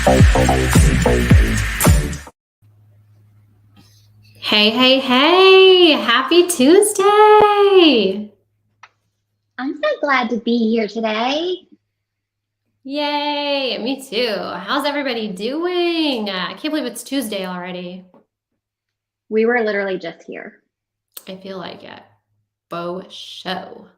Hey, hey, hey, happy Tuesday. I'm so glad to be here today. Yay, me too. How's everybody doing? I can't believe it's Tuesday already. We were literally just here. I feel like it. Bo show.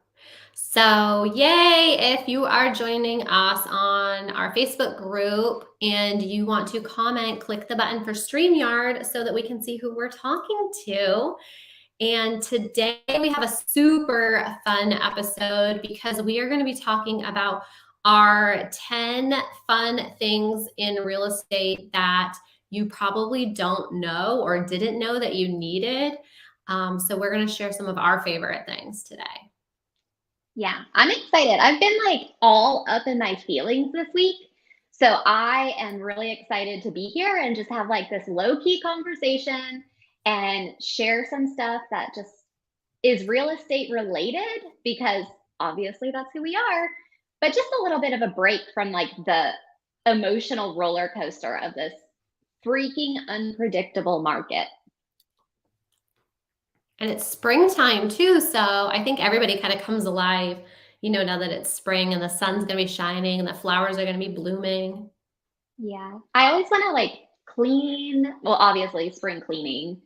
So, yay, if you are joining us on our Facebook group and you want to comment, click the button for StreamYard so that we can see who we're talking to. And today we have a super fun episode because we are going to be talking about our 10 fun things in real estate that you probably don't know or didn't know that you needed. So we're going to share some of our favorite things today. Yeah, I'm excited. I've been like all up in my feelings this week. So I am really excited to be here and just have like this low-key conversation and share some stuff that just is real estate related because obviously that's who we are, but just a little bit of a break from like the emotional roller coaster of this freaking unpredictable market. And it's springtime too, so I think everybody kind of comes alive, now that it's spring and the sun's going to be shining and the flowers are going to be blooming. Yeah. I always want to like clean, well, obviously spring cleaning,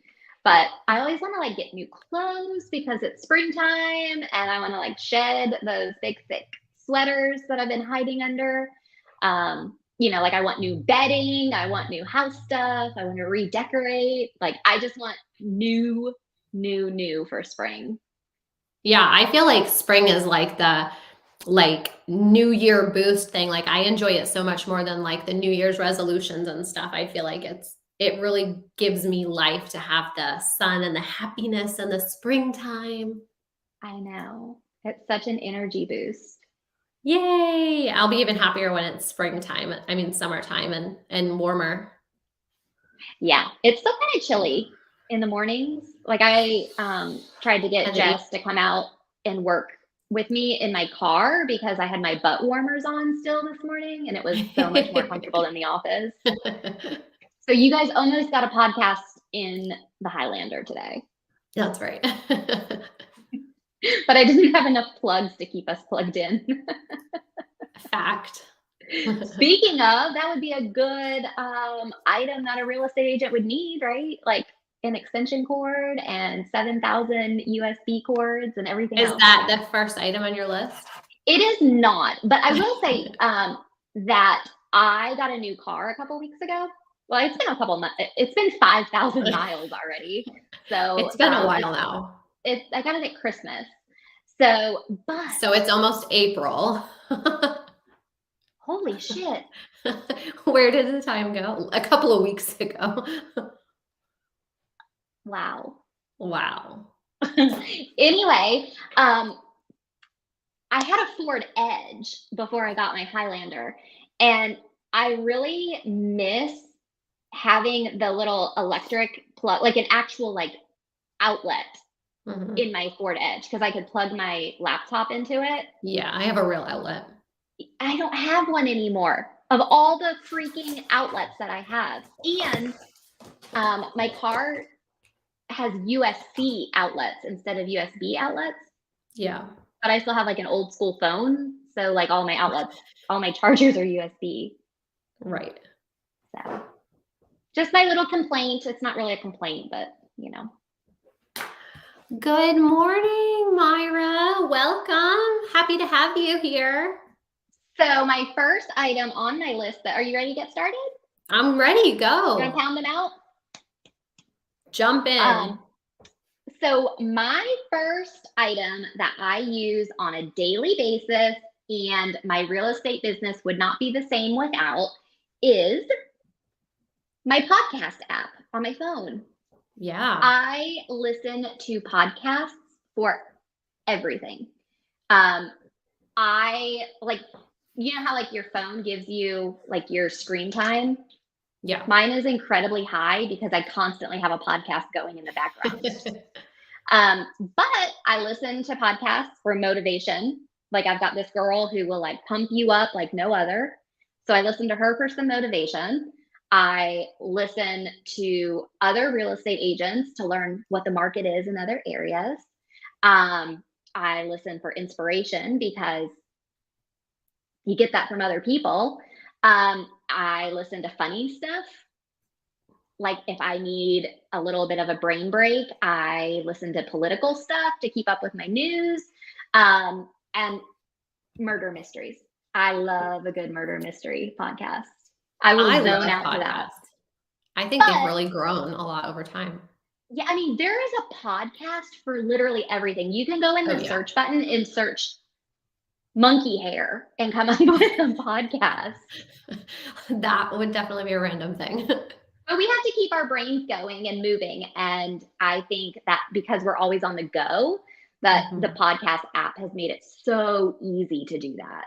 but I always want to like get new clothes because it's springtime and I want to like shed those big, thick sweaters that I've been hiding under. Like I want new bedding, I want new house stuff, I want to redecorate. Like I just want new for spring. Yeah, I feel like spring is like the New Year boost thing. Like I enjoy it so much more than like the New Year's resolutions and stuff. I feel like it really gives me life to have the sun and the happiness and the springtime. I know. It's such an energy boost. Yay! I'll be even happier when it's springtime. I mean summertime and warmer. Yeah, it's still kind of chilly in the mornings. Like I tried to get Jess to come out and work with me in my car because I had my butt warmers on still this morning and it was so much more comfortable in the office. So you guys almost got a podcast in the Highlander today. That's right. But I didn't have enough plugs to keep us plugged in. Fact. Speaking of, that would be a good item that a real estate agent would need, right? Like an extension cord and 7,000 USB cords and everything else. Is that the first item on your list? It is not, but I will say that I got a new car a couple weeks ago. Well, it's been a couple months. It's been 5,000 miles already. So it's been a while now. I got it at Christmas. So it's almost April. Holy shit. Where did the time go? A couple of weeks ago. Wow. Anyway, I had a Ford Edge before I got my Highlander, and I really miss having the little electric plug, like an actual like outlet in my Ford Edge because I could plug my laptop into it. Yeah, I have a real outlet. I don't have one anymore of all the freaking outlets that I have. And my car has USB outlets instead of USB outlets. Yeah. But I still have like an old school phone. So like all my outlets, all my chargers are USB. Right. So just my little complaint. It's not really a complaint, but Good morning, Myra. Welcome. Happy to have you here. So my first item on my list, are you ready to get started? I'm ready. Go. You want to pound them out? Jump in. So my first item that I use on a daily basis, and my real estate business would not be the same without, is my podcast app on my phone. Yeah. I listen to podcasts for everything. I like, how like your phone gives you like your screen time? Yeah. Mine is incredibly high because I constantly have a podcast going in the background. But I listen to podcasts for motivation. Like I've got this girl who will like pump you up like no other. So I listen to her for some motivation. I listen to other real estate agents to learn what the market is in other areas. Um, I listen for inspiration because you get that from other people. I listen to funny stuff. Like if I need a little bit of a brain break, I listen to political stuff to keep up with my news, and murder mysteries. I love a good murder mystery podcast. I will I zone love out to that. podcasts. I think they've But really grown a lot over time. yeah, I mean, there is a podcast for literally everything. You can go in Oh the yeah. search button and search monkey hair and come up with a podcast. That would definitely be a random thing. But we have to keep our brains going and moving. And I think that because we're always on the go, that the Mhm. podcast app has made it so easy to do that.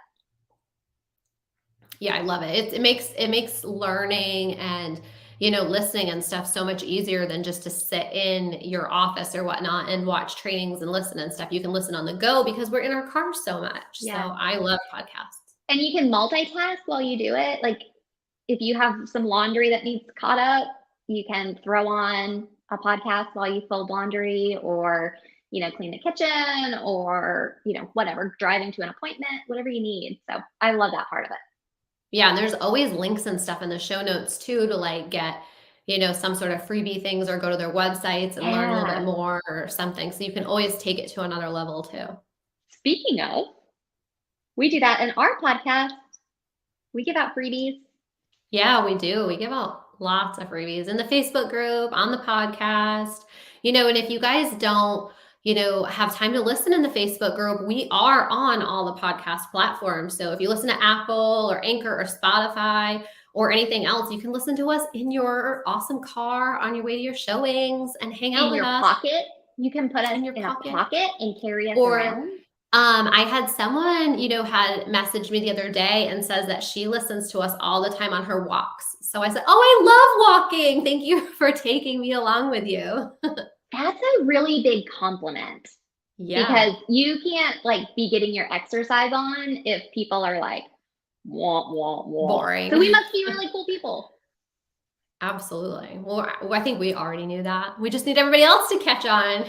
Yeah, I love it. It makes learning and listening and stuff so much easier than just to sit in your office or whatnot and watch trainings and listen and stuff. You can listen on the go because we're in our cars so much. So Yeah. I love podcasts. And you can multitask while you do it. Like if you have some laundry that needs caught up, you can throw on a podcast while you fold laundry or, clean the kitchen or, whatever, driving to an appointment, whatever you need. So I love that part of it. Yeah, and there's always links and stuff in the show notes too to like get some sort of freebie things or go to their websites and learn a little bit Yeah. more or something. So you can always take it to another level too. Speaking of, we do that in our podcast. We give out freebies. Yeah, we do. We give out lots of freebies in the Facebook group, on the podcast. And if you guys don't, have time to listen in the Facebook group, we are on all the podcast platforms. So if you listen to Apple or Anchor or Spotify or anything else, you can listen to us in your awesome car on your way to your showings and hang out In with your us pocket. You can put us in your in a pocket. pocket and carry us Or around. I had someone, had messaged me the other day and says that she listens to us all the time on her walks. So I said, "Oh, I love walking. Thank you for taking me along with you." That's a really big compliment Yeah, because you can't like be getting your exercise on if people are like, wah, wah, wah. So boring. we must be really cool people. Absolutely. Well, I think we already knew that. We just need everybody else to catch on.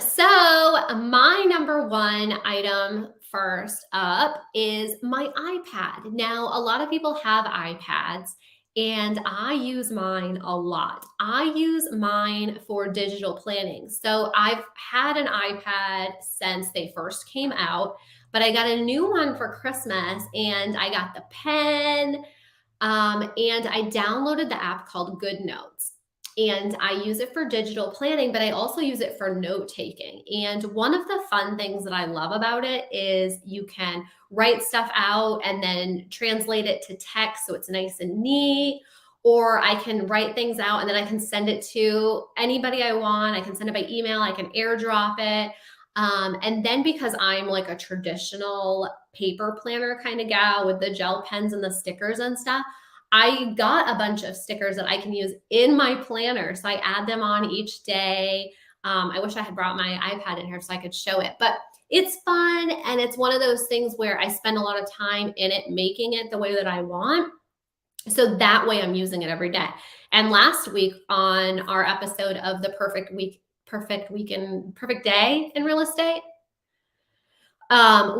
So my number one item first up is my iPad. Now, a lot of people have iPads, and I use mine a lot. I use mine for digital planning. So I've had an iPad since they first came out, but I got a new one for Christmas, and I got the pen, and I downloaded the app called Good Notes. And I use it for digital planning, but I also use it for note taking. And one of the fun things that I love about it is you can write stuff out and then translate it to text so it's nice and neat. Or I can write things out and then I can send it to anybody I want. I can send it by email, I can airdrop it. And then because I'm like a traditional paper planner kind of gal with the gel pens and the stickers and stuff, I got a bunch of stickers that I can use in my planner. So I add them on each day. I wish I had brought my iPad in here so I could show it, but it's fun. And it's one of those things where I spend a lot of time in it, making it the way that I want. So that way I'm using it every day. And last week on our episode of the perfect day in real estate,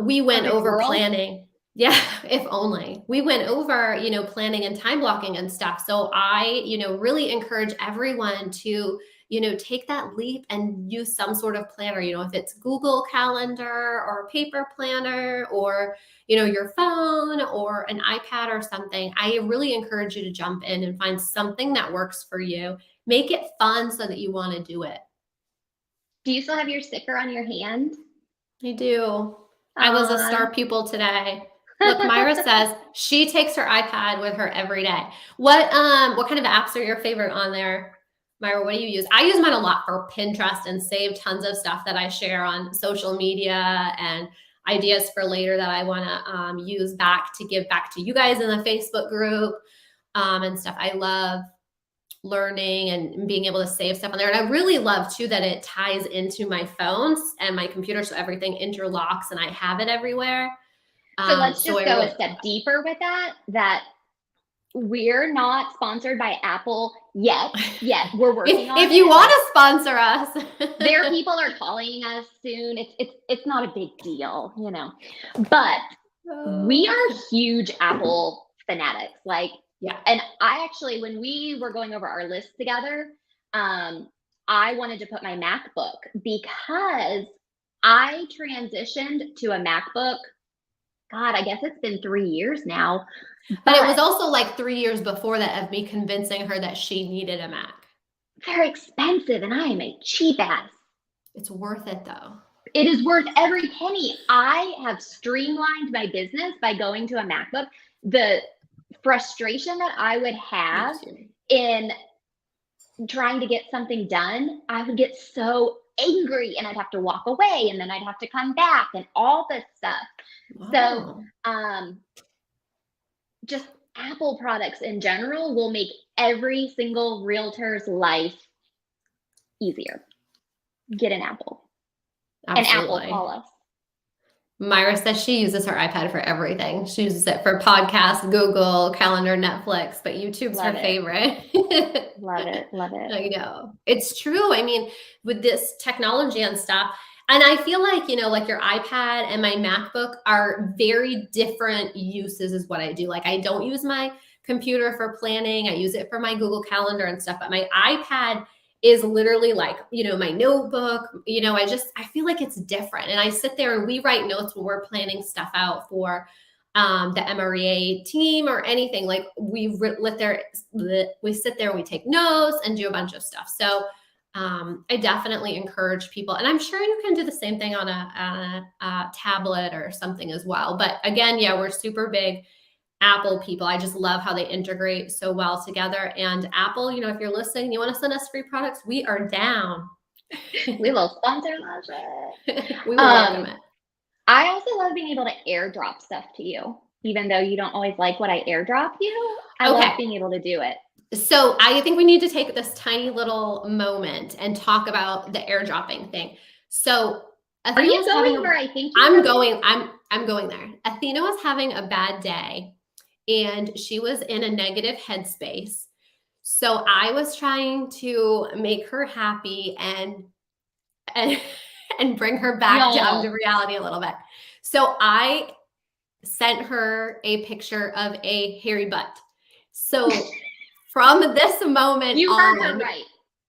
we went Perfect over world. planning. Yeah, if only. We went over, planning and time blocking and stuff. So I, really encourage everyone to, take that leap and use some sort of planner, if it's Google Calendar or paper planner or, your phone or an iPad or something. I really encourage you to jump in and find something that works for you. Make it fun so that you want to do it. Do you still have your sticker on your hand? I do. I was a Uh, star pupil today. Look, Myra says she takes her iPad with her every day. What kind of apps are your favorite on there? Myra, what do you use? I use mine a lot for Pinterest and save tons of stuff that I share on social media and ideas for later that I want to use back to give back to you guys in the Facebook group and stuff. I love learning and being able to save stuff on there. And I really love too that it ties into my phones and my computer so everything interlocks and I have it everywhere. So let's So just I go really a step deeper with that we're not sponsored by Apple yet. We're working on if you it. want Like, to sponsor us, their people are calling us soon. It's not a big deal, you know. But we oh. are huge Apple fanatics. Like, Yeah. and I actually, when we were going over our list together, I wanted to put my MacBook because I transitioned to a MacBook. God, I guess it's been 3 years now, But it was but also like 3 years before that of me convincing her that she needed a Mac. they're expensive and I am a cheap ass. It's worth it though. It is worth every penny. I have streamlined my business by going to a MacBook. The frustration that I would Me have too. in trying to get something done, I would get so angry and I'd have to walk away and then I'd have to come back and all this stuff. So, Wow. just Apple products in general will make every single realtor's life easier. Get an Apple. An Apple, Absolutely. call us. Myra says she uses her iPad for everything. She uses it for podcasts, Google, Calendar, Netflix, but YouTube's her Love it. favorite. Love it. Love it. I know. It's true. I mean, with this technology and stuff, and I feel like, like your iPad and my MacBook are very different uses, is what I do. Like, I don't use my computer for planning, I use it for my Google Calendar and stuff, but my iPad is literally like, my notebook. I feel like it's different. And I sit there and we write notes when we're planning stuff out for the MREA team or anything. Like we sit there and we take notes and do a bunch of stuff. So I definitely encourage people, and I'm sure you can do the same thing on a tablet or something as well. But again, yeah, we're super big Apple people. I just love how they integrate so well together. And Apple, if you're listening, you want to send us free products, we are down. We will sponsor that shit. We will welcome it. I also love being able to airdrop stuff to you, even though you don't always like what I airdrop you. I love being able to do it. So I think we need to take this tiny little moment and talk about the airdropping thing. So Are you going where I think I'm going? I'm going there. Athena was having a bad day and she was in a negative headspace. So I was trying to make her happy and and bring her back down to reality a little bit. So I sent her a picture of a hairy butt. So from this moment you on, heard her right.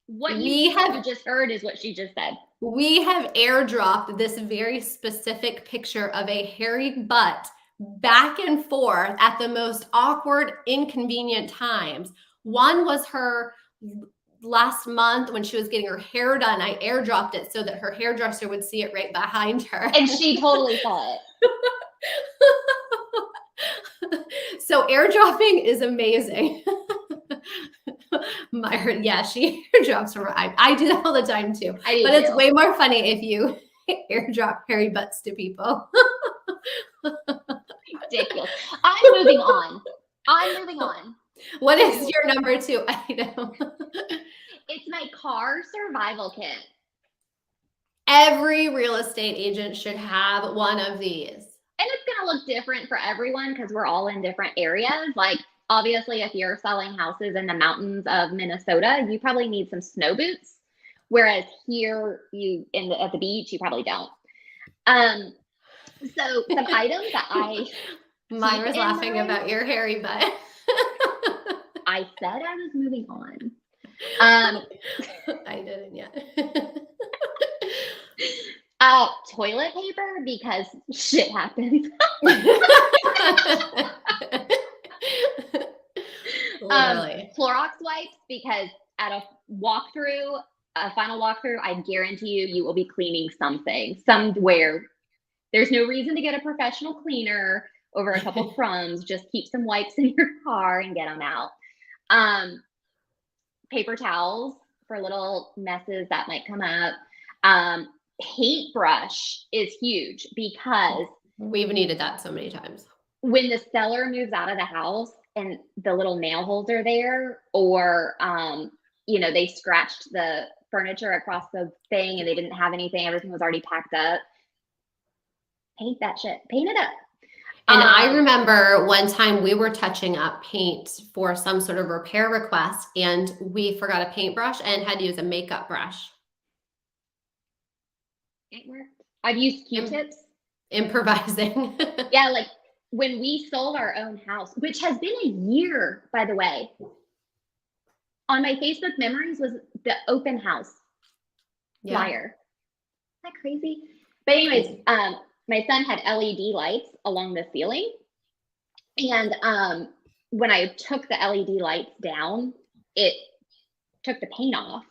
What you just heard is what she just said. We have airdropped this very specific picture of a hairy butt back and forth at the most awkward, inconvenient times. One was her last month when she was getting her hair done. I airdropped it so that her hairdresser would see it right behind her. And she totally saw it. So airdropping is amazing. Myra, yeah, she airdrops from her. I do that all the time too. But it's way more funny if you airdrop hairy butts to people. Ridiculous. I'm moving on. What is your number 2 item? It's my car survival kit. Every real estate agent should have one of these. And it's going to look different for everyone because we're all in different areas. Like, obviously, if you're selling houses in the mountains of Minnesota, you probably need some snow boots. Whereas here, at the beach, you probably don't. So some items that Myra's laughing about your hairy butt. I said I was moving on. I didn't yet. Toilet paper because shit happens. Clorox wipes because at a final walkthrough, I guarantee you will be cleaning something somewhere. There's no reason to get a professional cleaner over a couple crumbs. Just keep some wipes in your car and get them out. Paper towels for little messes that might come up. Paintbrush is huge because we've needed that so many times. When the seller moves out of the house and the little nail holes are there, or they scratched the furniture across the thing and they didn't have anything, everything was already packed up. Paint that shit. Paint it up. And I remember one time we were touching up paint for some sort of repair request, and we forgot a paintbrush and had to use a makeup brush. It worked. I've used Q-tips. Improvising. Yeah, like when we sold our own house, which has been a year, by the way. On my Facebook memories was the open house flyer. Isn't that crazy? But anyways, my son had LED lights along the ceiling. And when I took the LED lights down, it took the paint off.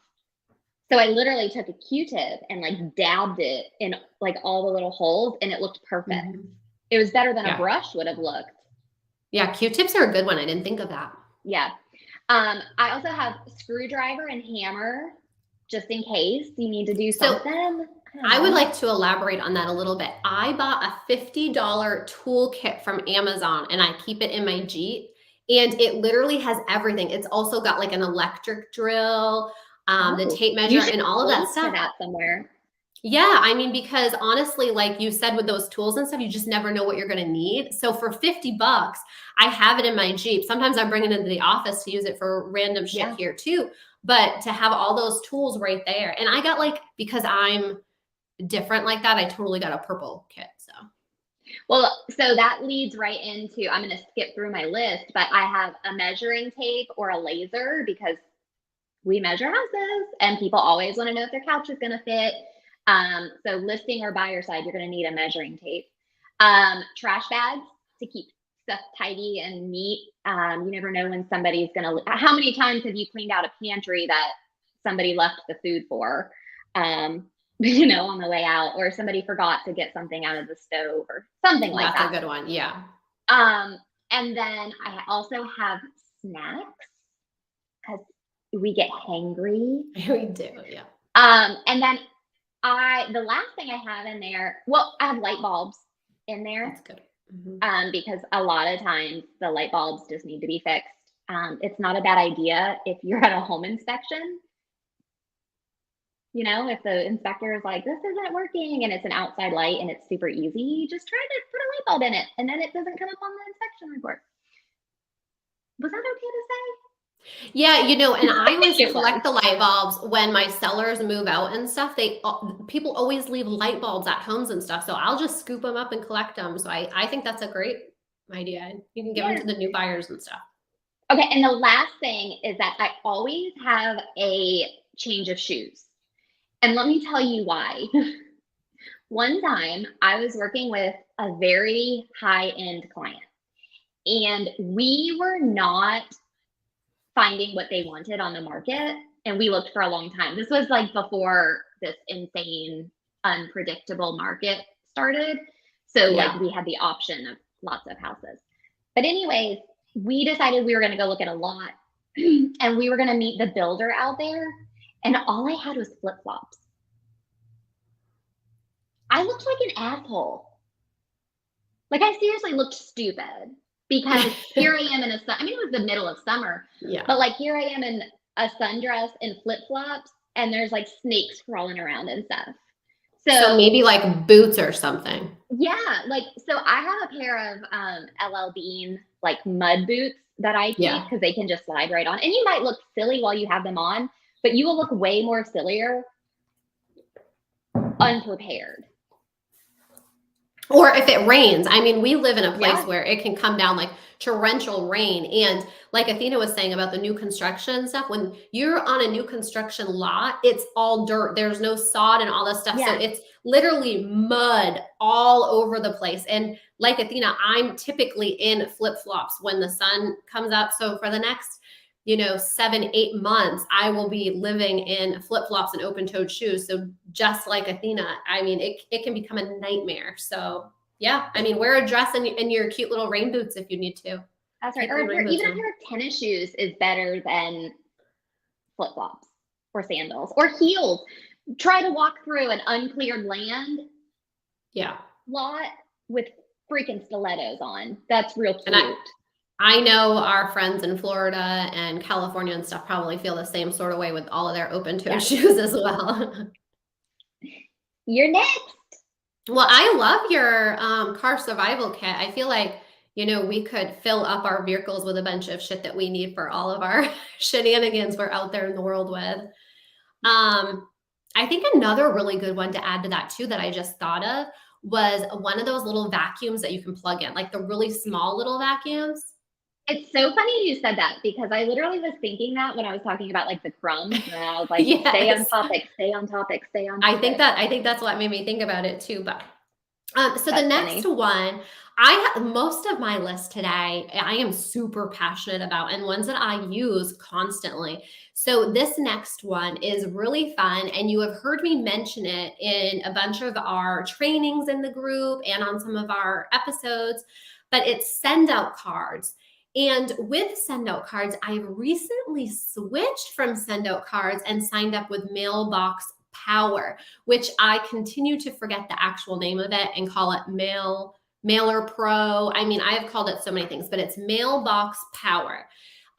So I literally took a Q-tip and like dabbed it in like all the little holes, and it looked perfect. Mm-hmm. It was better than a brush would have looked. Yeah, Q-tips are a good one. I didn't think of that. Yeah. I also have screwdriver and hammer just in case you need to do something. I would like to elaborate on that a little bit. I bought a $50 toolkit from Amazon, and I keep it in my Jeep, and it literally has everything. It's also got like an electric drill, the tape measure, and all of that stuff. That somewhere. Yeah, I mean, because honestly, like you said, with those tools and stuff, you just never know what you're going to need. So for $50, I have it in my Jeep. Sometimes I'm bringing it into the office to use it for random shit here too. But to have all those tools right there, and I got like, because I'm different like that, I totally got a purple kit. So, well, so that leads right into, I'm going to skip through my list, but I have a measuring tape or a laser because we measure houses and people always want to know if their couch is going to fit. So listing or buyer side, you're going to need a measuring tape. Trash bags to keep stuff tidy and neat. You never know when somebody's going to, how many times have you cleaned out a pantry that somebody left the food for, you know, on the way out, or somebody forgot to get something out of the stove or something like that. That's a good one. Yeah. And then I also have snacks because we get hangry. We do. Yeah. And then the last thing I have in there, well, I have light bulbs in there. That's good. Mm-hmm. Because a lot of times the light bulbs just need to be fixed. It's not a bad idea if you're at a home inspection. You know, if the inspector is like, this isn't working, and it's an outside light and it's super easy, just try to put a light bulb in it, and then it doesn't come up on the inspection report. Was that okay to say? Yeah, you know, and I always collect the light bulbs when my sellers move out and stuff. People always leave light bulbs at homes and stuff, so I'll just scoop them up and collect them. So I think that's a great idea. You can give them to the new buyers and stuff. Okay, and the last thing is that I always have a change of shoes. And let me tell you why. One time I was working with a very high-end client, and we were not finding what they wanted on the market, and we looked for a long time. This was like before this insane, unpredictable market started. So like we had the option of lots of houses. But anyways, we decided we were going to go look at a lot, and we were going to meet the builder out there. And all I had was flip-flops. I looked like an asshole. Like I seriously looked stupid because here I am in it was the middle of summer. Yeah. But like here I am in a sundress and flip-flops, and there's like snakes crawling around and stuff. So maybe like boots or something. Yeah, like so I have a pair of LL Bean like mud boots that I keep because they can just slide right on. And you might look silly while you have them on, but you will look way more sillier unprepared. Or if it rains. I mean, we live in a place where it can come down like torrential rain. And like Athena was saying about the new construction stuff, when you're on a new construction lot, it's all dirt. There's no sod and all this stuff. So it's literally mud all over the place. And like Athena, I'm typically in flip-flops when the sun comes up. So for the next 7-8 months, I will be living in flip-flops and open-toed shoes. So just like Athena, I mean, it can become a nightmare. So yeah, I mean, wear a dress and your cute little rain boots if you need to. That's right. Or even a pair of tennis shoes is better than flip-flops or sandals or heels. Try to walk through an uncleared land lot with freaking stilettos on. That's real cute. And I know our friends in Florida and California and stuff probably feel the same sort of way with all of their open-toe shoes as well. You're next. Well, I love your car survival kit. I feel like, we could fill up our vehicles with a bunch of shit that we need for all of our shenanigans we're out there in the world with. I think another really good one to add to that too that I just thought of was one of those little vacuums that you can plug in, like the really small little vacuums. It's so funny you said that because I literally was thinking that when I was talking about like the crumbs, and I was like, stay on Yes. topic, stay on topic, stay on topic. I think that's what made me think about it too. But so the That's next funny. one, most of my list today, I am super passionate about and ones that I use constantly. So this next one is really fun, and you have heard me mention it in a bunch of our trainings in the group and on some of our episodes, but it's send out cards. And with send out cards, I've recently switched from send out cards and signed up with Mailbox Power, which I continue to forget the actual name of it and call it Mailer Pro. I mean, I have called it so many things, but it's Mailbox Power.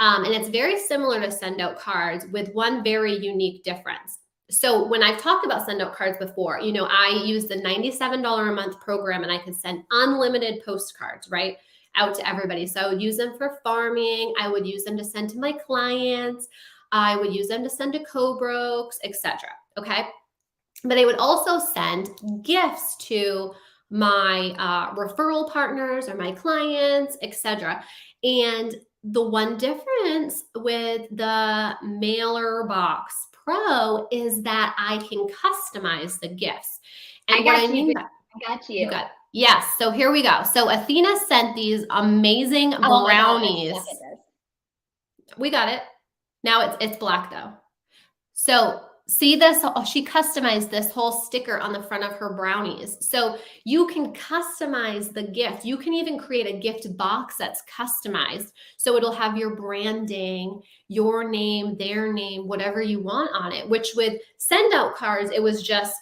And it's very similar to send out cards with one very unique difference. So when I've talked about send out cards before, I use the $97 a month program and I can send unlimited postcards, right? Out to everybody. So I would use them for farming. I would use them to send to my clients. I would use them to send to co-brokes, etc. Okay. But I would also send gifts to my referral partners or my clients, etc. And the one difference with the Mailer Box Pro is that I can customize the gifts. I And what I got you, mean girl. by I got you you. got yes. So here we go. So Athena sent these amazing Oh my gosh, I brownies. suck at this. We got it. Now it's black though. So see this, she customized this whole sticker on the front of her brownies. So you can customize the gift. You can even create a gift box that's customized. So it'll have your branding, your name, their name, whatever you want on it, which with send out cards, it was just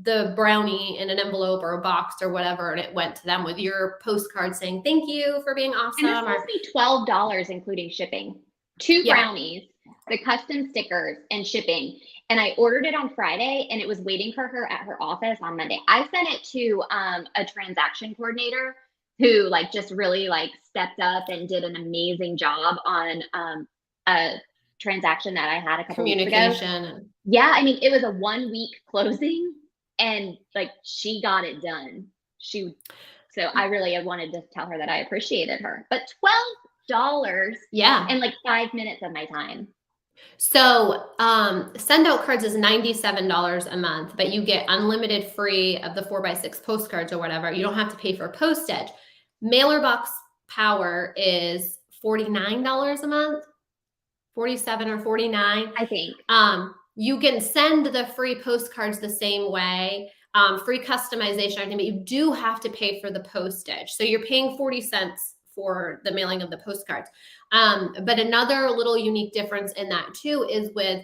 the brownie in an envelope or a box or whatever, and it went to them with your postcard saying, thank you for being And this awesome. cost Or me $12 including shipping. Two yeah, brownies, the custom stickers, and shipping. And I ordered it on Friday and it was waiting for her at her office on Monday. I sent it to a transaction coordinator who like just really like stepped up and did an amazing job on a transaction that I had a couple weeks ago. communication. Yeah, I mean, it was a 1 week closing and like she got it done. She so I really wanted to tell her that I appreciated her. But $12 Yeah. and like 5 minutes of my time. So, send out cards is $97 a month, but you get unlimited free of the 4x6 postcards or whatever. You don't have to pay for postage. Mailer Box Power is $49 a month, 47 or 49. I think. You can send the free postcards the same way, free customization, everything, but you do have to pay for the postage. So you're paying 40 cents for the mailing of the postcards. But another little unique difference in that too is with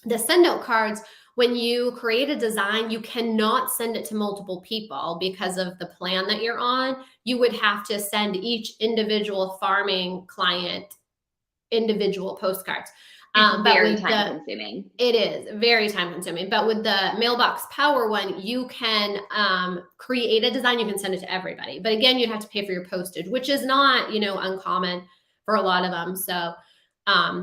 the send out cards, when you create a design, you cannot send it to multiple people because of the plan that you're on. You would have to send each individual farming client individual postcards. It's But very with time the consuming. it is very time consuming, but with the Mailbox Power one, you can create a design. You can send it to everybody, but again, you'd have to pay for your postage, which is not uncommon for a lot of them. So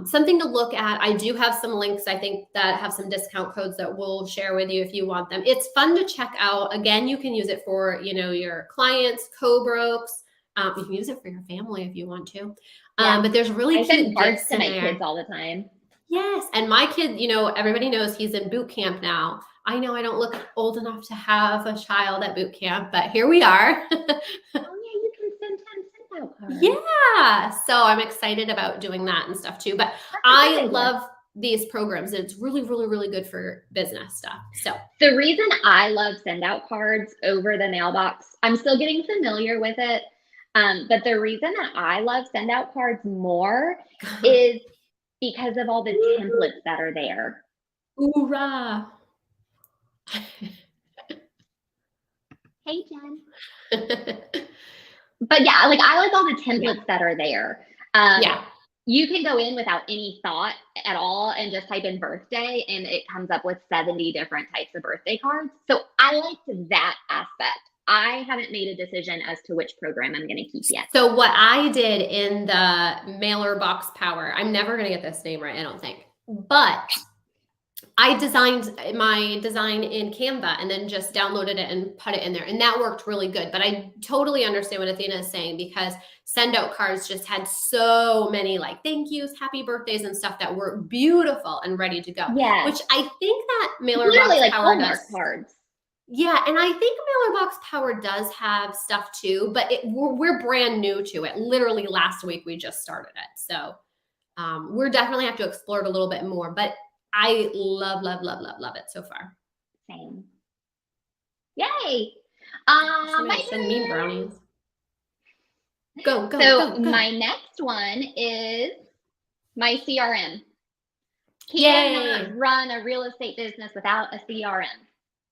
something to look at. I do have some links, I think, that have some discount codes that we'll share with you if you want them. It's fun to check out. Again, you can use it for your clients, co-brokes. You can use it for your family if you want to. Yeah. But there's really I send cute cards gifts to in my there. kids all the time. Yes, and my kid, everybody knows he's in boot camp now. I know I don't look old enough to have a child at boot camp, but here we are. Oh yeah, you can send 10 send out cards. Yeah, so I'm excited about doing that and stuff too. But That's a I good idea. love these programs. It's really, really, really good for business stuff. So The reason I love send out cards over the mailbox, I'm still getting familiar with it. But the reason that I love send out cards more is because of all the templates that are there. hoorah. Hey, Jen. But yeah, like I like all the templates that are there. Yeah. you can go in without any thought at all and just type in birthday and it comes up with 70 different types of birthday cards. So I liked that aspect. I haven't made a decision as to which program I'm going to keep yet. So what I did in the Mailbox Power, I'm never going to get this name right, I don't think, but I designed my design in Canva and then just downloaded it and put it in there. And that worked really good. But I totally understand what Athena is saying, because send out cards just had so many like thank yous, happy birthdays and stuff that were beautiful and ready to go. Yeah. Which I think that Literally Mailbox like Power Hallmark does. cards. Yeah, and I think Mailbox Power does have stuff too, but we're brand new to it. Literally last week we just started it. So we're definitely have to explore it a little bit more. But I love, love, love, love, love it so far. Same. Yay. Somebody My send me turn. brownies. Go, go, So go, go. my next one is my CRM. Yay. Cannot run a real estate business without a CRM.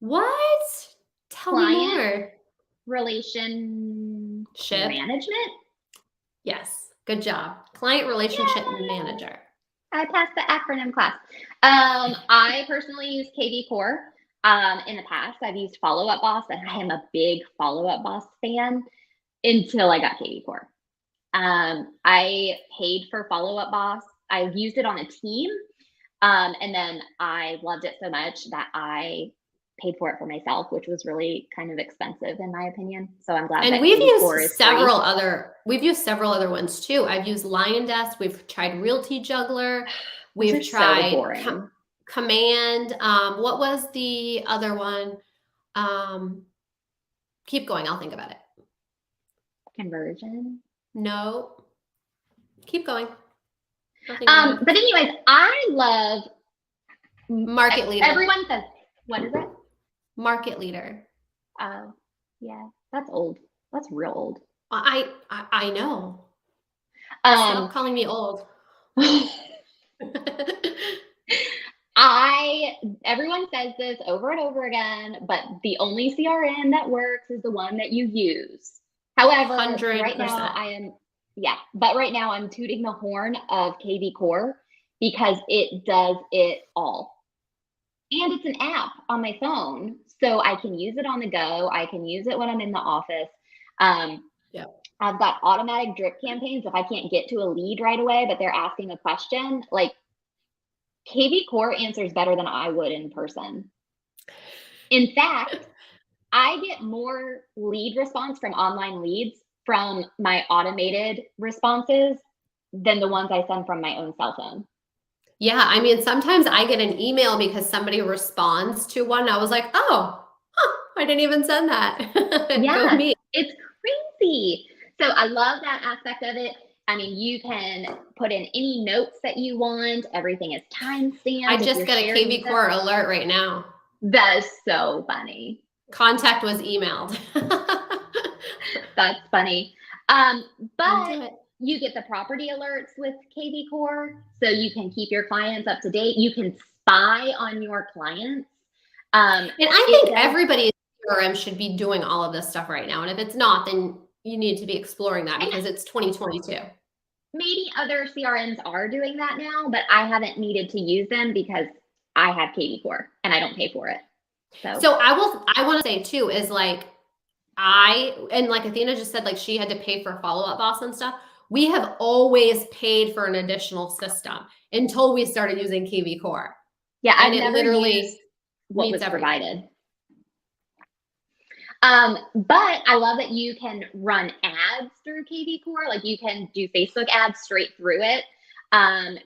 What? Tell me more. Relationship Ship. management. Yes. Good job. Client relationship manager. I passed the acronym class. I personally use KV Core. In the past, I've used Follow Up Boss, and I am a big Follow Up Boss fan until I got KV Core. I paid for Follow Up Boss. I used it on a team, and then I loved it so much that I paid for it for myself, which was really kind of expensive in my opinion. So I'm glad And that we've KV Core used is several free. other ones too. I've used Lion Desk. We've tried Realty Juggler. Those are We've so tried boring. Command. What was the other one? Keep going. I'll think about it. Conversion. No. Keep going. But anyways, I love Market Leader. Everyone says, what is it? Market Leader. Oh, yeah, that's old. That's real old. I know. Stop calling me old. Everyone says this over and over again, but the only CRM that works is the one that you use. However, 100%. right now I'm tooting the horn of KV Core because it does it all. And it's an app on my phone, so I can use it on the go. I can use it when I'm in the office. Yeah. I've got automatic drip campaigns if I can't get to a lead right away, but they're asking a question. Like KV Core answers better than I would in person. In fact, I get more lead response from online leads from my automated responses than the ones I send from my own cell phone. Yeah, I mean, sometimes I get an email because somebody responds to one. I was like, oh, I didn't even send that. Yeah, Go me. it's crazy. So I love that aspect of it. I mean, you can put in any notes that you want. Everything is timestamped. I just got a KV Core alert right now. That is so funny. Contact was emailed. That's funny. But you get the property alerts with KV Core, so you can keep your clients up to date. You can spy on your clients. And I think everybody's CRM should be doing all of this stuff right now. And if it's not, then you need to be exploring that because it's 2022. Maybe other CRMs are doing that now, but I haven't needed to use them because I have KV Core and I don't pay for it. So I want to say too, is like, and like Athena just said, like she had to pay for Follow Up Boss and stuff. We have always paid for an additional system until we started using KV Core. Yeah, and I've never literally used what was everything provided. But I love that you can run ads through KV Core. Like you can do Facebook ads straight through it.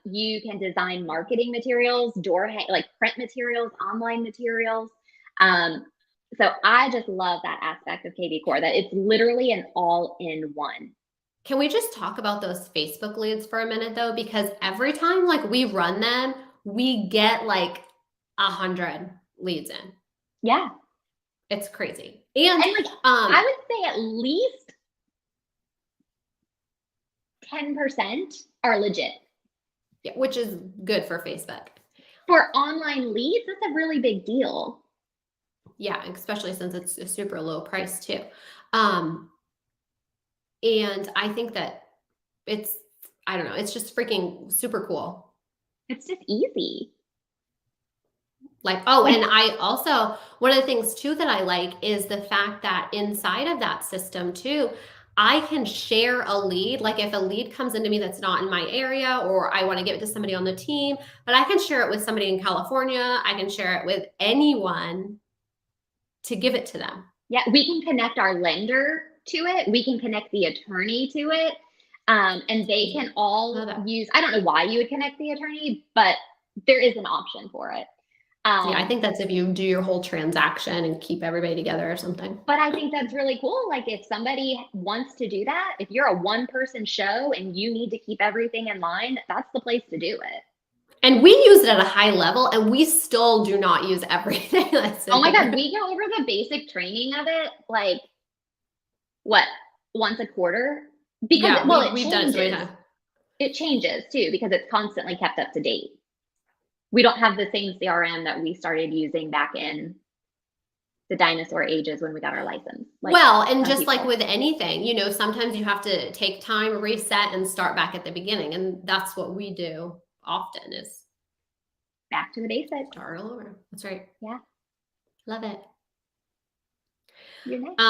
You can design marketing materials, like print materials, online materials. So I just love that aspect of KV Core, that it's literally an all-in-one. Can we just talk about those Facebook leads for a minute though? Because every time like we run them, we get like 100 leads in. Yeah. It's crazy. And like, I would say at least 10% are legit. Yeah, which is good for Facebook. For online leads, that's a really big deal. Yeah, especially since it's a super low price too. And I think that I don't know. It's just freaking super cool. It's just easy. Like, oh, Like, and I also, one of the things too that I like is the fact that inside of that system too, I can share a lead. Like if a lead comes into me that's not in my area, or I want to give it to somebody on the team, but I can share it with somebody in California. I can share it with anyone to give it to them. yeah, we can connect our lender to it. We can connect the attorney to it. And they can Love all it. use, I don't know why you would connect the attorney, but there is an option for it. Yeah, I Um, think that's if you do your whole transaction and keep everybody together or something. but I think that's really cool. Like if somebody wants to do that, if you're a one person show and you need to keep everything in line, that's the place to do it. And we use it at a high level, and we still do not use everything that's Oh in my God, there. we go over the basic training of it like what, once a quarter? Because Yeah, well, it we've done it so many changes. times. It changes too because it's constantly kept up to date. We don't have the same CRM that we started using back in the dinosaur ages when we got our license. Like Well, and some just like people, with anything, sometimes you have to take time, reset, and start back at the beginning. And that's what we do often is back to the basics. start all over. That's right. Yeah, Love it. you're next.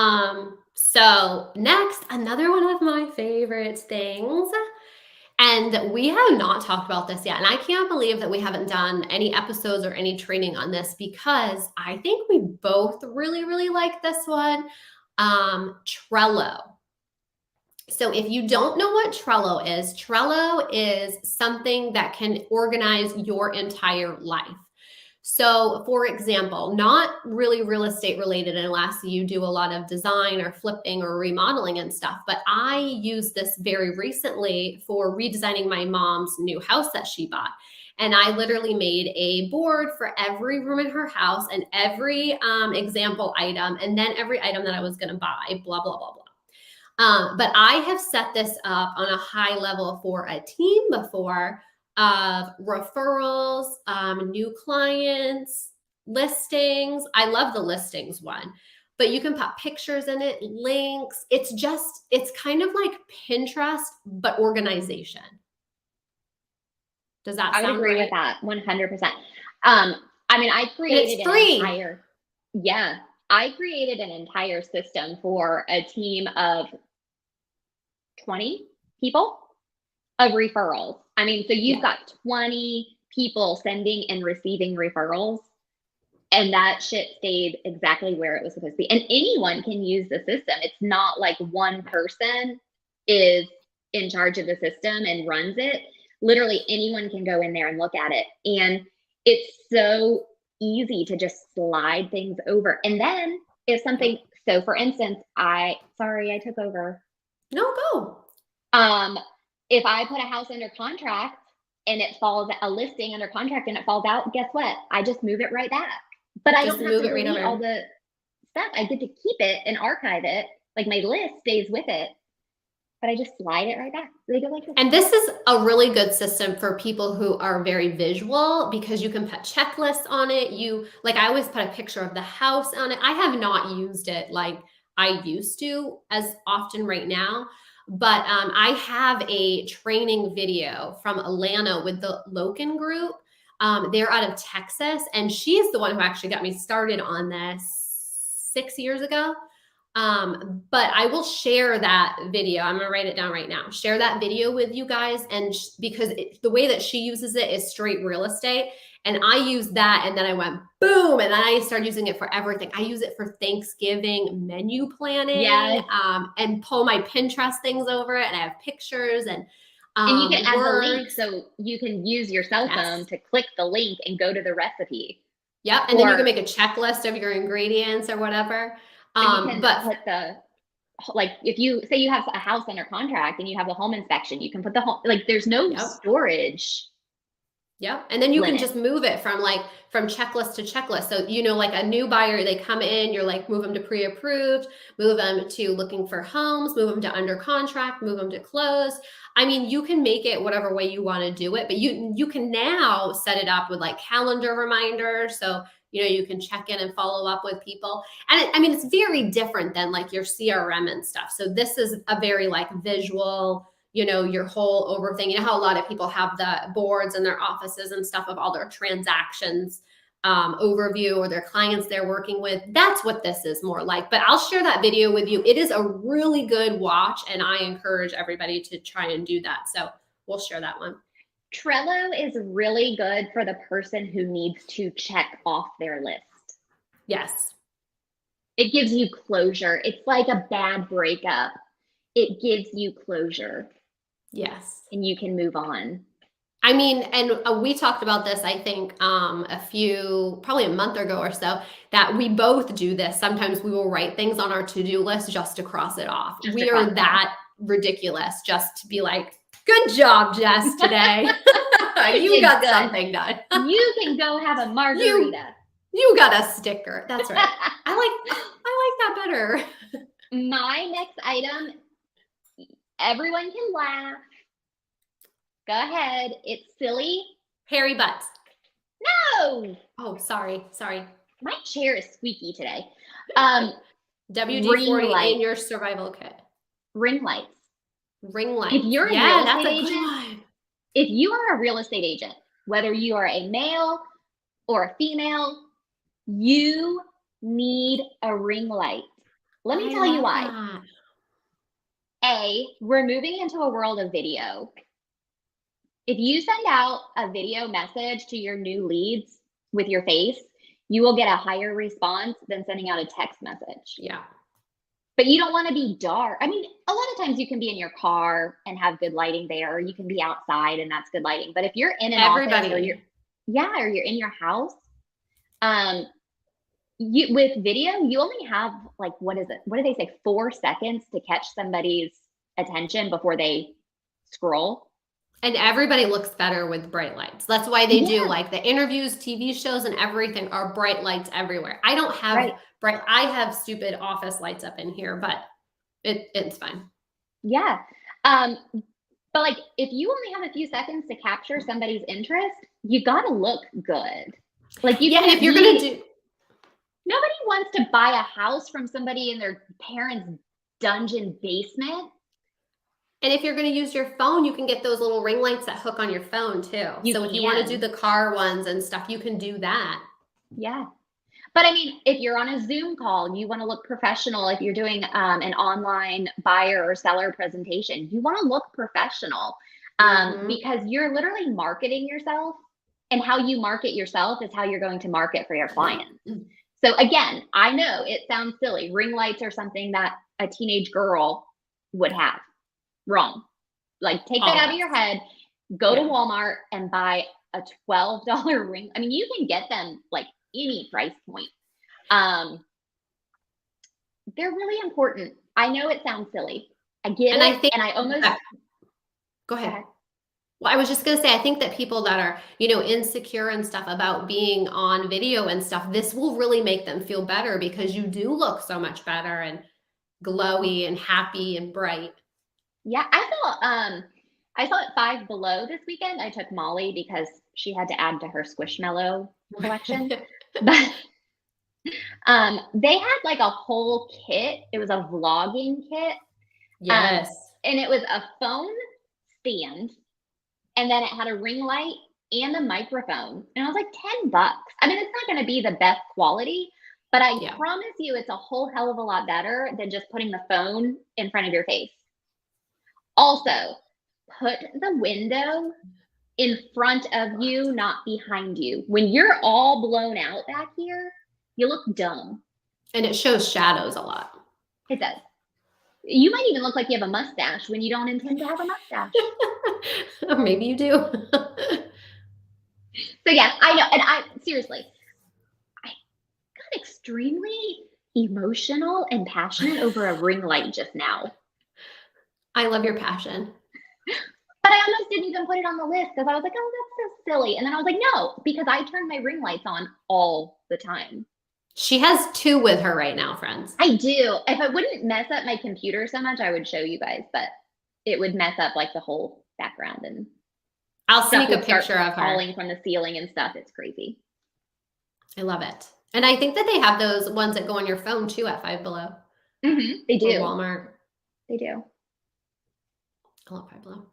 So next, another one of my favorite things, and we have not talked about this yet. And I can't believe that we haven't done any episodes or any training on this because I think we both really, really like this one. Trello. So if you don't know what Trello is something that can organize your entire life. So, for example, not really real estate related unless you do a lot of design or flipping or remodeling and stuff, but I used this very recently for redesigning my mom's new house that she bought. And I literally made a board for every room in her house and every example item, and then every item that I was going to buy, blah, blah, blah, blah. But I have set this up on a high level for a team before of referrals, new clients, listings. I love the listings one, but you can put pictures in it, links. It's kind of like Pinterest, but organization. Does that I would sound agree with right? that 100%. Um, I mean, And it's free. yeah, I created an entire system for a team of 20 people of referrals. I mean, so you've Yeah. got 20 people sending and receiving referrals, and that shit stayed exactly where it was supposed to be. And anyone can use the system. It's not like one person is in charge of the system and runs it. Literally anyone can go in there and look at it. And it's so easy to just slide things over. And then if something, so for instance, sorry, I took over. No, go. Um, if I put a house under contract and it falls a listing under contract and it falls out, guess what? I just move it right back. But I Just don't have move to it right delete all over. the stuff. I get to keep it and archive it. Like my list stays with it, but I just slide it right back. They go like this. And this is a really good system for people who are very visual because you can put checklists on it. I always put a picture of the house on it. I have not used it like I used to as often right now, but I have a training video from Atlanta with the Loken group. They're out of Texas, and she's the one who actually got me started on this 6 years ago. But I will share that video. I'm going to write it down right now. Share that video with you guys. And because the way that she uses it is straight real estate. And I use that. And then I went boom. And then I started using it for everything. I use it for Thanksgiving menu planning, Yes. and pull my Pinterest things over it. And I have pictures and And you can add the link words. so you can use your cell phone Yes. to click the link and go to the recipe. Yep. And then you can Or make a checklist of your ingredients or whatever. you can But put like if you say you have a house under contract and you have the home inspection, you can put the home, like there's no yep. storage. Yep. And then you can Limit. just move it from checklist to checklist. So, like a new buyer, they come in, you're like, move them to pre-approved, move them to looking for homes, move them to under contract, move them to close. I mean, you can make it whatever way you want to do it, but you can now set it up with like calendar reminders. So, you can check in and follow up with people. And I mean, it's very different than like your CRM and stuff. So this is a very like visual, your whole over thing. You know how a lot of people have the boards in their offices and stuff of all their transactions overview or their clients they're working with. That's what this is more like. But I'll share that video with you. It is a really good watch, and I encourage everybody to try and do that. So we'll share that one. Trello is really good for the person who needs to check off their list. Yes. It gives you closure. It's like a bad breakup. It gives you closure. Yes. And you can move on. I mean, and we talked about this, I think, probably a month ago or so, that we both do this. Sometimes we will write things on our to-do list just to cross it off. We are that ridiculous just to be like, good job, Jess, today. You got something done. You can go have a margarita. You got a sticker. That's right. I like that better. My next item, everyone can laugh. Go ahead. It's silly. Hairy butts. No. Oh, sorry. My chair is squeaky today. WD-40 in your survival kit. Ring lights. Ring lights. If you're a real estate agent, if you are a real estate agent, whether you are a male or a female, you need a ring light. Let me tell you why. We're moving into a world of video. If you send out a video message to your new leads with your face, you will get a higher response than sending out a text message. Yeah. But you don't want to be dark. I mean, a lot of times you can be in your car and have good lighting there, or you can be outside and that's good lighting. But if you're in an office or you're in your house, with video, you only have like, what is it? What do they say? 4 seconds to catch somebody's attention before they scroll. And everybody looks better with bright lights. That's why they do like the interviews, TV shows, and everything are bright lights everywhere. I don't have bright. I have stupid office lights up in here, but it's fine. Yeah. But like, if you only have a few seconds to capture somebody's interest, you got to look good. Like if you're going to do. Nobody wants to buy a house from somebody in their parents' dungeon basement. And if you're going to use your phone, you can get those little ring lights that hook on your phone too. So if you want to do the car ones and stuff, you can do that. Yeah. But I mean, if you're on a Zoom call and you want to look professional, if you're doing an online buyer or seller presentation, you want to look professional because you're literally marketing yourself, and how you market yourself is how you're going to market for your clients. So again, I know it sounds silly. Ring lights are something that a teenage girl would have. Wrong. Like, take that out of your head. Go to Walmart and buy a $12 ring. I mean, you can get them like any price point. They're really important. I know it sounds silly. I get it. And I almost go ahead. Well, I was just going to say, I think that people that are, insecure and stuff about being on video and stuff, this will really make them feel better because you do look so much better and glowy and happy and bright. Yeah, I saw it Five Below this weekend. I took Molly because she had to add to her Squishmallow collection. But they had like a whole kit. It was a vlogging kit. Yes. And it was a phone stand, and then it had a ring light and a microphone. And I was like, $10. I mean, it's not going to be the best quality, but I promise you it's a whole hell of a lot better than just putting the phone in front of your face. Also, put the window in front of you, not behind you. When you're all blown out back here, you look dumb. And it shows shadows a lot. It does. You might even look like you have a mustache when you don't intend to have a mustache. Or maybe you do. So yeah, I know. And seriously, I got extremely emotional and passionate over a ring light just now. I love your passion. But I almost didn't even put it on the list because I was like, oh, that's so silly. And then I was like, no, because I turn my ring lights on all the time. She has 2 with her right now, friends. I do. If I wouldn't mess up my computer so much, I would show you guys, but it would mess up like the whole background, and I'll sneak a picture of her falling from the ceiling and stuff. It's crazy. I love it. And I think that they have those ones that go on your phone too at Five Below. They do. Or Walmart. They do. I love Five Below.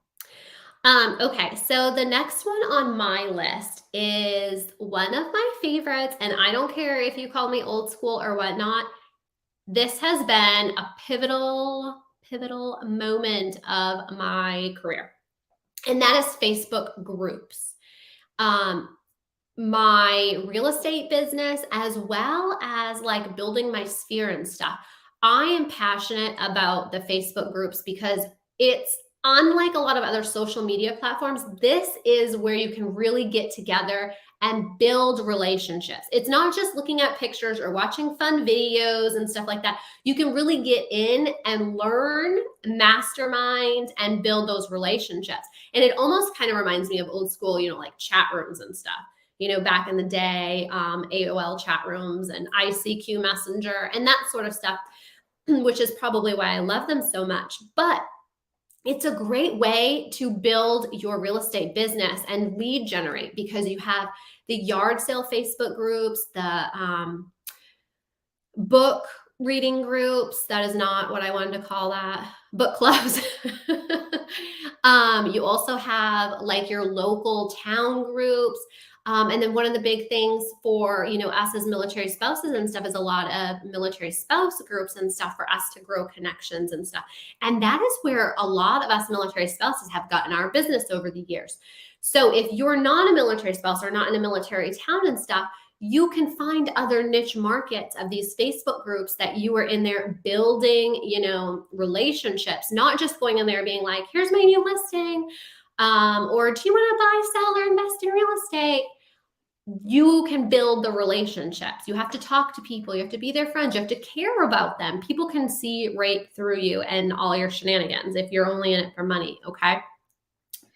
Okay, so the next one on my list is one of my favorites, and I don't care if you call me old school or whatnot. This has been a pivotal moment of my career, and that is Facebook groups. Um, my real estate business, as well as like building my sphere and stuff. I am passionate about the Facebook groups because it's unlike a lot of other social media platforms. This is where you can really get together and build relationships. It's not just looking at pictures or watching fun videos and stuff like that. You can really get in and learn, mastermind, and build those relationships. And it almost kind of reminds me of old school, like chat rooms and stuff. Back in the day, AOL chat rooms and ICQ Messenger and that sort of stuff, which is probably why I love them so much. But it's a great way to build your real estate business and lead generate, because you have the yard sale Facebook groups, the book reading groups. That is not what I wanted to call that. Book clubs. You also have like your local town groups. And then one of the big things for, us as military spouses and stuff is a lot of military spouse groups and stuff for us to grow connections and stuff. And that is where a lot of us military spouses have gotten our business over the years. So if you're not a military spouse or not in a military town and stuff, you can find other niche markets of these Facebook groups that you are in there building, relationships, not just going in there being like, here's my new listing. Or do you want to buy, sell, or invest in real estate? You can build the relationships. You have to talk to people. You have to be their friends. You have to care about them. People can see right through you and all your shenanigans if you're only in it for money. Okay.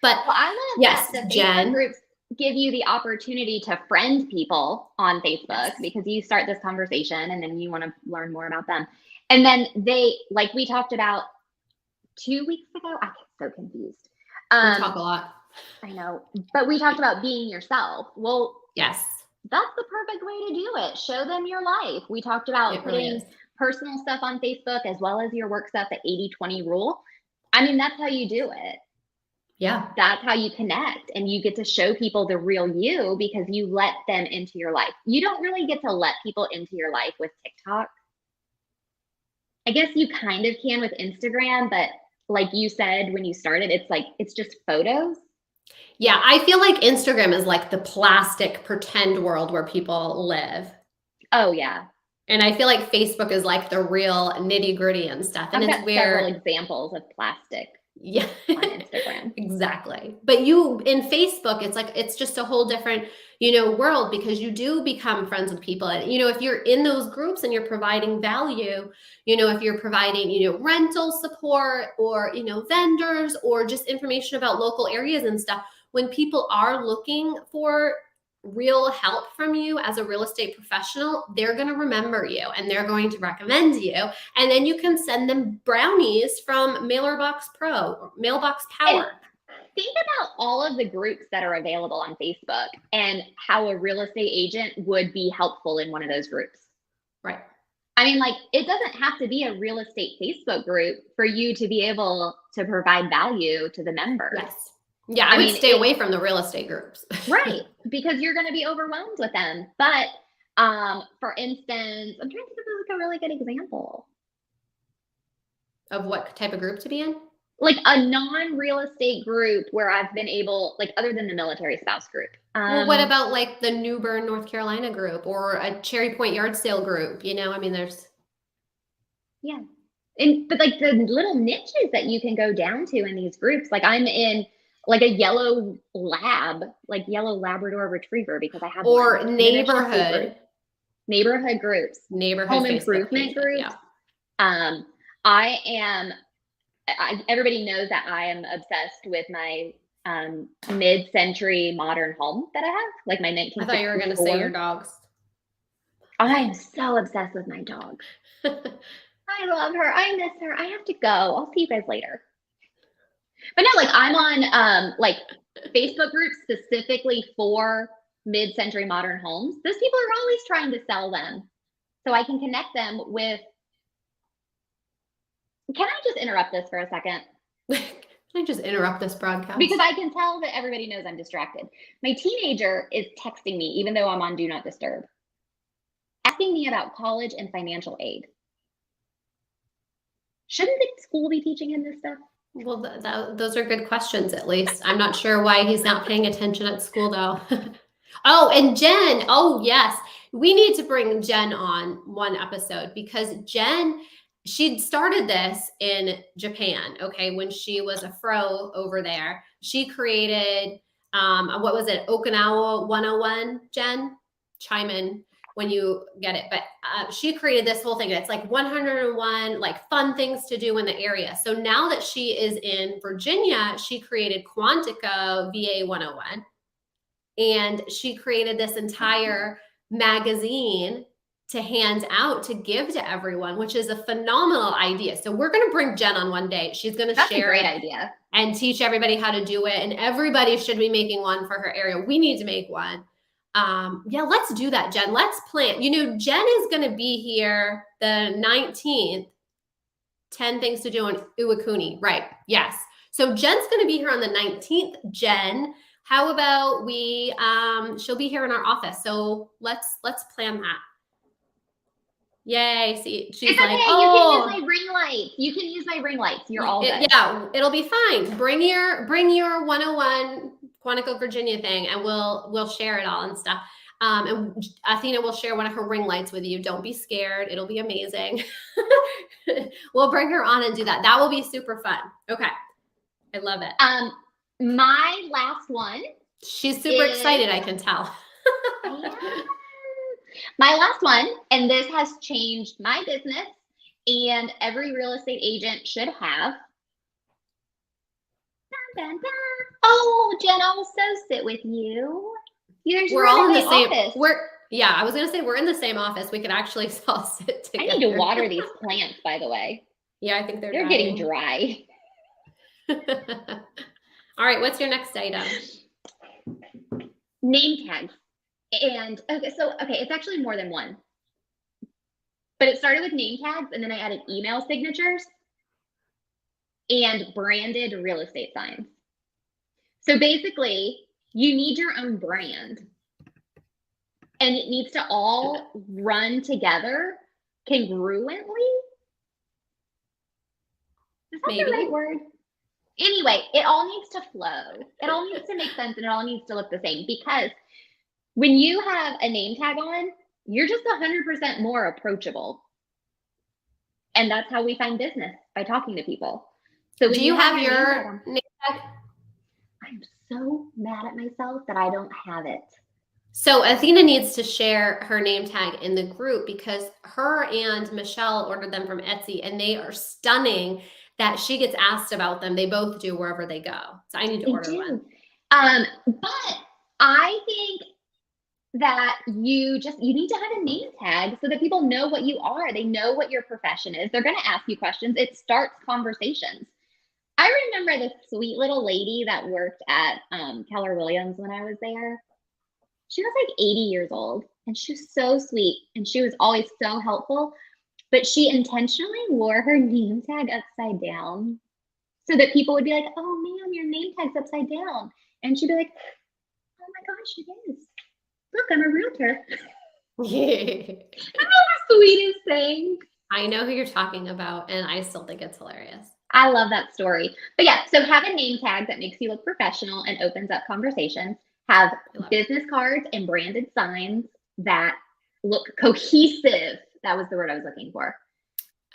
But well, I love yes, that the Facebook Jen. groups give you the opportunity to friend people on Facebook, Yes. because you start this conversation and then you want to learn more about them. And then they, like we talked about 2 weeks ago, I get so confused. We talk a lot. I know, but we talked about being yourself. Well, yes, that's the perfect way to do it. Show them your life. We talked about putting personal stuff on Facebook as well as your work stuff, the 80-20 rule. I mean, that's how you do it. Yeah. That's how you connect, and you get to show people the real you because you let them into your life. You don't really get to let people into your life with TikTok. I guess you kind of can with Instagram, but like you said when you started, it's just photos. Yeah, I feel like Instagram is like the plastic pretend world where people live. Oh yeah. And I feel like Facebook is like the real nitty-gritty and stuff. And I've it's got where several examples of plastic. Yeah. On Instagram. Exactly. But in Facebook, it's just a whole different, world, because you do become friends with people. And, if you're in those groups and you're providing value, if you're providing, rental support or, vendors or just information about local areas and stuff, when people are looking for real help from you as a real estate professional, they're going to remember you and they're going to recommend you. And then you can send them brownies from Mailbox or Mailbox Power. And think about all of the groups that are available on Facebook and how a real estate agent would be helpful in one of those groups. Right. I mean, like, it doesn't have to be a real estate Facebook group for you to be able to provide value to the members. Yes. Yeah, I would stay away from the real estate groups. Right, because you're going to be overwhelmed with them. But for instance, I'm trying to think of like a really good example. Of what type of group to be in? Like a non-real estate group where I've been able, like other than the military spouse group. Well, what about like the New Bern, North Carolina group or a Cherry Point yard sale group? I mean, there's. Yeah. But like the little niches that you can go down to in these groups, like I'm in like a yellow Labrador retriever because I have or neighborhood groups, neighborhood home Facebook improvement groups. Yeah. Everybody knows that I am obsessed with my mid-century modern home that I have, like my 1964. I thought you were going to say your dogs. I am so obsessed with my dog. I love her. I miss her. I have to go. I'll see you guys later. But no, like I'm on like Facebook groups specifically for mid-century modern homes. Those people are always trying to sell them. So I can connect them with. Can I just interrupt this for a second? Can I just interrupt this broadcast? Because I can tell that everybody knows I'm distracted. My teenager is texting me, even though I'm on Do Not Disturb, asking me about college and financial aid. Shouldn't the school be teaching him this stuff? Well, those are good questions, at least. I'm not sure why he's not paying attention at school, though. Oh, and Jen. Oh, yes. We need to bring Jen on one episode because Jen, she started this in Japan, okay, when she was a fro over there. She created, what was it, Okinawa 101, Jen? Chime in when you get it. But she created this whole thing. It's like 101 like fun things to do in the area. So now that she is in Virginia, she created Quantica VA 101. And she created this entire magazine to hand out to give to everyone, which is a phenomenal idea. So we're going to bring Jen on one day. She's going to share a great idea and teach everybody how to do it. And everybody should be making one for her area. We need to make one. Yeah, let's do that, Jen. Let's plan. You know, Jen is going to be here the 19th. 10 things to do in Iwakuni. Right. Yes. So Jen's going to be here on the 19th. Jen, how about we, she'll be here in our office. So let's plan that. Yay. See, she's it's like, okay. oh, you can use my ring lights. You can use my ring lights. You're all good. Yeah, it'll be fine. Bring your 101 Quantico, Virginia thing, and we'll share it all and stuff. And Athena will share one of her ring lights with you. Don't be scared. It'll be amazing. We'll bring her on and do that. That will be super fun. Okay. I love it. My last one. She's super excited, I can tell. Yeah. My last one, and this has changed my business, and every real estate agent should have. Dun, dun, dun. Oh, Jen, I'll so sit with you. We're all in the same office. Yeah, I was gonna say we're in the same office. We could actually all sit together. I need to water these plants, by the way. Yeah, I think they're getting dry. All right, what's your next item? Name tags. And okay, it's actually more than one. But it started with name tags, and then I added email signatures and branded real estate signs. So basically, you need your own brand, and it needs to all run together congruently. Is that the right word? Anyway, it all needs to flow. It all needs to make sense, and it all needs to look the same, because when you have a name tag on, you're just 100% more approachable. And that's how we find business, by talking to people. So do you have your name tag? I'm so mad at myself that I don't have it. So Athena needs to share her name tag in the group, because her and Michelle ordered them from Etsy, and they are stunning that she gets asked about them. They both do wherever they go. So I need to order one. But I think that you need to have a name tag so that people know what you are. They know what your profession is. They're going to ask you questions. It starts conversations. I remember this sweet little lady that worked at Keller Williams when I was there. She was like 80 years old, and she was so sweet, and she was always so helpful, but she intentionally wore her name tag upside down so that people would be like, oh, ma'am, your name tag's upside down. And she'd be like, oh my gosh, it is. Look, I'm a realtor. Yeah. I know, the sweetest thing. I know who you're talking about, and I still think it's hilarious. I love that story. But yeah, so have a name tag that makes you look professional and opens up conversations. Have business cards and branded signs that look cohesive. That was the word I was looking for.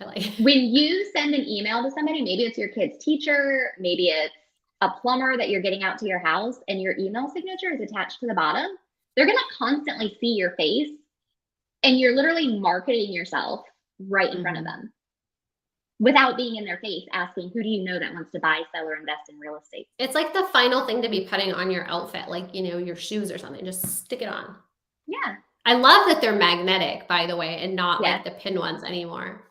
I like it. When you send an email to somebody, maybe it's your kid's teacher, maybe it's a plumber that you're getting out to your house, and your email signature is attached to the bottom, they're going to constantly see your face, and you're literally marketing yourself right in front of them without being in their face asking, who do you know that wants to buy, sell, or invest in real estate? It's like the final thing to be putting on your outfit, like, you know, your shoes or something. Just stick it on. Yeah. I love that they're magnetic, by the way, and not like the pin ones anymore.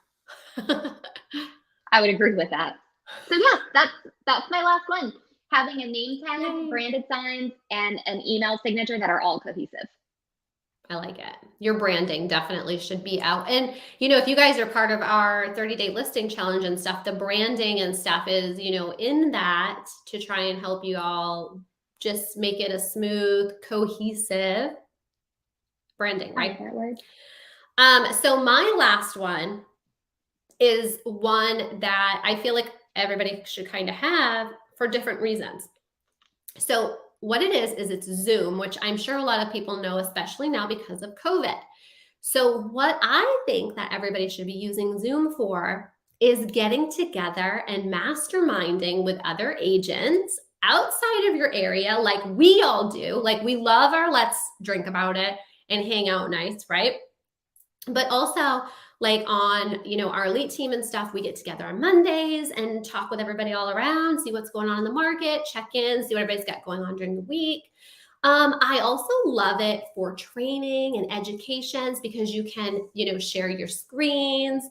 I would agree with that. So yeah, that's my last one. Having a name tag, branded signs, and an email signature that are all cohesive. I like it. Your branding definitely should be out. And, if you guys are part of our 30-day listing challenge and stuff, the branding and stuff is, in that to try and help you all just make it a smooth, cohesive branding, I right? like that word. So my last one is one that I feel like everybody should kind of have for different reasons. So what it is it's Zoom, which I'm sure a lot of people know, especially now because of COVID. So what I think that everybody should be using Zoom for is getting together and masterminding with other agents outside of your area, like we all do. Like we love our let's drink about it and hang out nice, right? But also like on our elite team and stuff, we get together on Mondays and talk with everybody all around, see what's going on in the market, check in, see what everybody's got going on during the week. I also love it for training and educations because you can share your screens,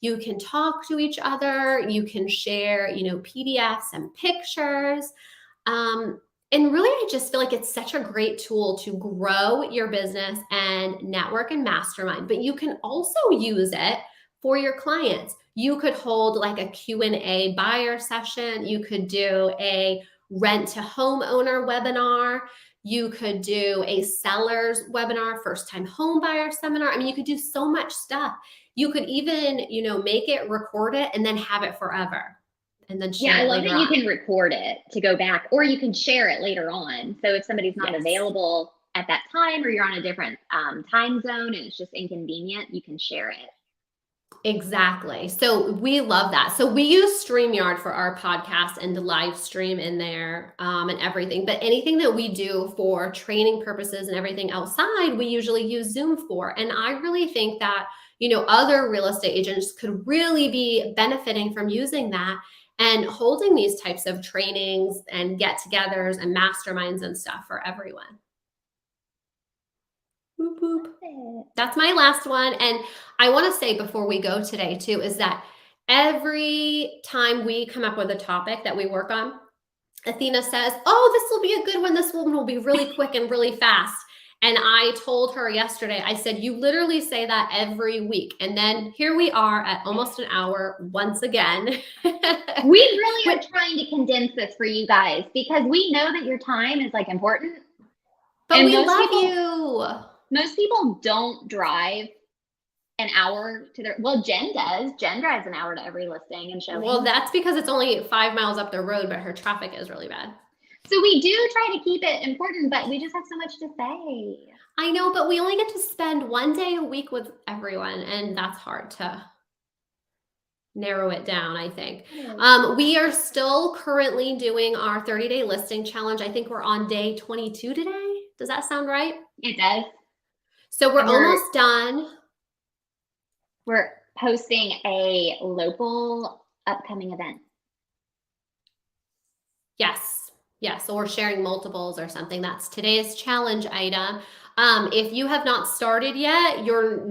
you can talk to each other, you can share PDFs and pictures. um, and really, I just feel like it's such a great tool to grow your business and network and mastermind, but you can also use it for your clients. You could hold like a Q&A buyer session. You could do a rent to homeowner webinar. You could do a seller's webinar, first time home buyer seminar. I mean, you could do so much stuff. You could even, make it, record it, and then have it forever and then Yeah, share I it love later that you on. can record it to go back, or you can share it later on. So if somebody's not Yes. available at that time, or you're on a different time zone and it's just inconvenient, you can share it. Exactly. So we love that. So we use StreamYard for our podcast and the live stream in there and everything. But anything that we do for training purposes and everything outside, we usually use Zoom for. And I really think that, other real estate agents could really be benefiting from using that and holding these types of trainings and get-togethers and masterminds and stuff for everyone. Boop, boop. That's my last one. And I want to say before we go today, too, is that every time we come up with a topic that we work on, Athena says, "Oh, this will be a good one. This one will be really quick and really fast." And I told her yesterday, I said, "You literally say that every week." And then here we are at almost an hour once again. We really are trying to condense this for you guys because we know that your time is like important. But And we love you. most people don't drive an hour to their, well, Jen does. Jen drives an hour to every listing and showing. Well, that's because it's only 5 miles up the road, but her traffic is really bad. So we do try to keep it important, but we just have so much to say. I know, but we only get to spend one day a week with everyone, and that's hard to narrow it down, I think. We are still currently doing our 30-day listing challenge. I think we're on day 22 today. Does that sound right? It does. So we're almost done. We're posting a local upcoming event. Yes. So we're sharing multiples or something. That's today's challenge item. If you have not started yet, you're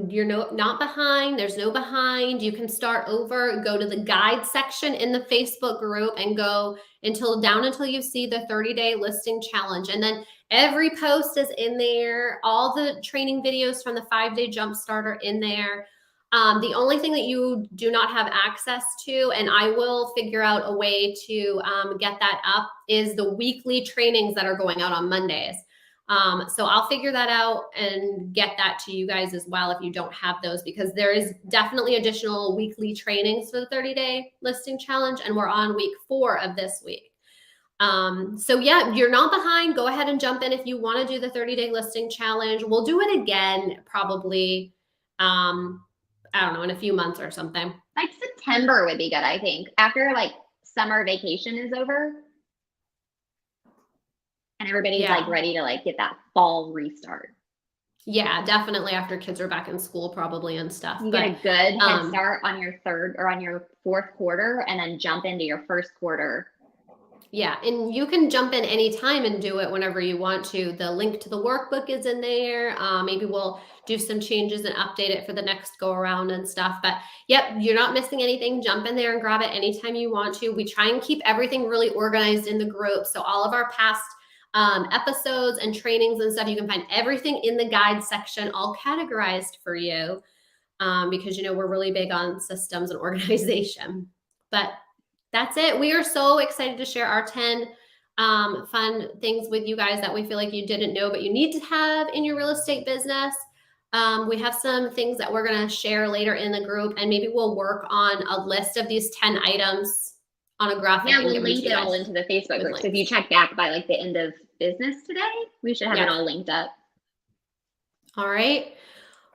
not behind. There's no behind. You can start over, go to the guide section in the Facebook group and go until you see the 30-day listing challenge. And then every post is in there. All the training videos from the 5-day jump start are in there. The only thing that you do not have access to, and I will figure out a way to get that up, is the weekly trainings that are going out on Mondays. So I'll figure that out and get that to you guys as well if you don't have those, because there is definitely additional weekly trainings for the 30-day listing challenge, and we're on week 4 of this week. So yeah, you're not behind. Go ahead and jump in if you want to do the 30-day listing challenge. We'll do it again probably I don't know, in a few months or something. Like September would be good, I think. After like summer vacation is over and everybody's like ready to like get that fall restart. Yeah, definitely after kids are back in school probably and stuff. You get a good head start on your third or on your fourth quarter and then jump into your first quarter. Yeah, and you can jump in anytime and do it whenever you want to. The link to the workbook is in there. Maybe we'll do some changes and update it for the next go around and stuff. But yep, you're not missing anything. Jump in there and grab it anytime you want to. We try and keep everything really organized in the group. So all of our past episodes and trainings and stuff. You can find everything in the guide section, all categorized for you, because we're really big on systems and organization. But that's it. We are so excited to share our 10 fun things with you guys that we feel like you didn't know, but you need to have in your real estate business. We have some things that we're going to share later in the group, and maybe we'll work on a list of these 10 items on a graphic. Yeah, and we'll give them link to it you all guys into the Facebook group. links. So if you check back by like the end of business today, we should have it all linked up. All right.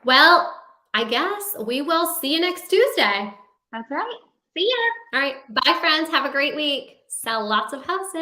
Well, I guess we will see you next Tuesday. That's right. See ya. All right. Bye, friends. Have a great week. Sell lots of houses.